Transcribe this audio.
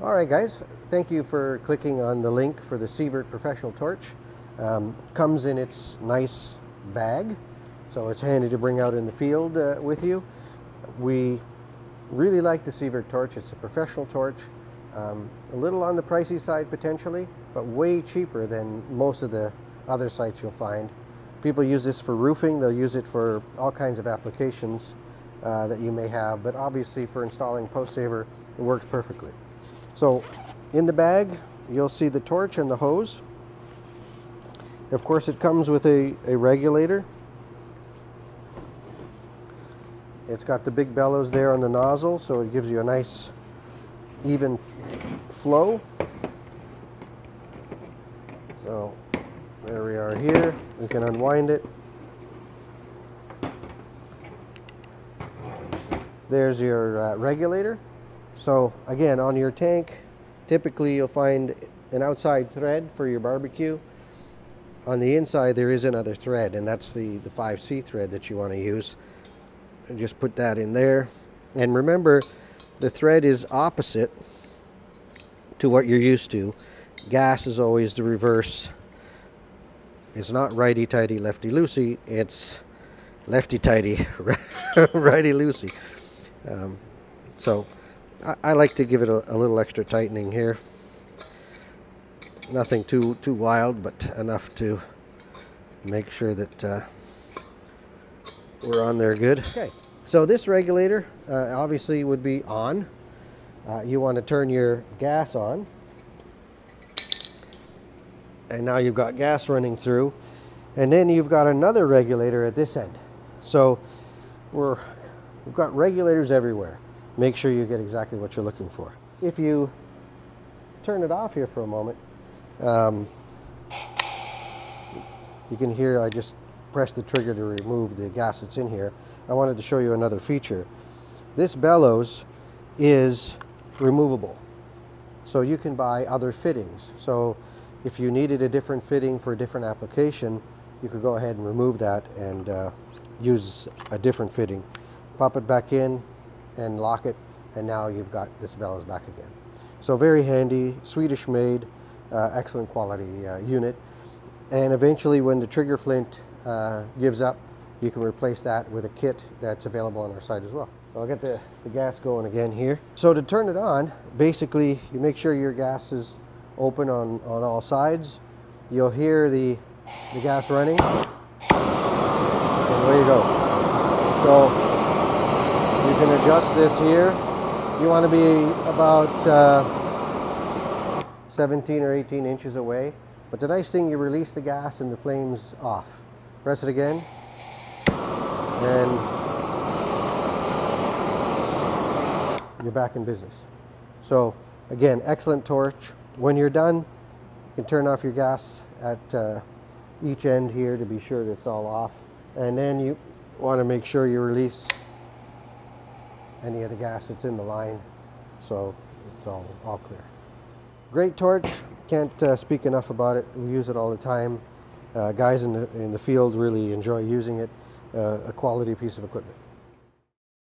Alright guys, thank you for clicking on the link for the SIEVERT Professional Torch. Comes in its nice bag, so it's handy to bring out in the field with you. We really like the SIEVERT torch. It's a professional torch, a little on the pricey side potentially, but way cheaper than most of the other sites you'll find. People use this for roofing, they'll use it for all kinds of applications that you may have, but obviously for installing post saver it works perfectly. So in the bag you'll see the torch and the hose. Of course it comes with a regulator. It's got the big bellows there on the nozzle, so it gives you a nice even flow. So there we are here. We can unwind it. There's your regulator. So again, on your tank, typically you'll find an outside thread for your barbecue. On the inside there is another thread, and that's the 5C thread that you want to use. And just put that in there. And remember, the thread is opposite to what you're used to. Gas is always the reverse. It's not righty-tighty, lefty-loosey. It's lefty-tighty, righty-loosey. So I like to give it a little extra tightening here. Nothing too wild, but enough to make sure that we're on there good. Okay, so this regulator obviously would be on. You want to turn your gas on. And now you've got gas running through. And then you've got another regulator at this end. So we've got regulators everywhere. Make sure you get exactly what you're looking for. If you turn it off here for a moment, you can hear I just pressed the trigger to remove the gas that's in here. I wanted to show you another feature. This bellows is removable, so you can buy other fittings. So if you needed a different fitting for a different application, you could go ahead and remove that and use a different fitting. Pop it back in and lock it, and now you've got this bellows back again. So very handy, Swedish made, excellent quality unit. And eventually when the trigger flint gives up, you can replace that with a kit that's available on our site as well. So I'll get the gas going again here. So to turn it on, basically you make sure your gas is open on all sides. You'll hear the gas running, and away you go. So you can adjust this here. You want to be about 17 or 18 inches away. But the nice thing, you release the gas and the flame's off. Press it again, and you're back in business. So again, excellent torch. When you're done, you can turn off your gas at each end here to be sure that it's all off. And then you want to make sure you release any of the gas that's in the line, so it's all clear. Great torch. Can't speak enough about it. We use it all the time. Guys in the field really enjoy using it. A quality piece of equipment.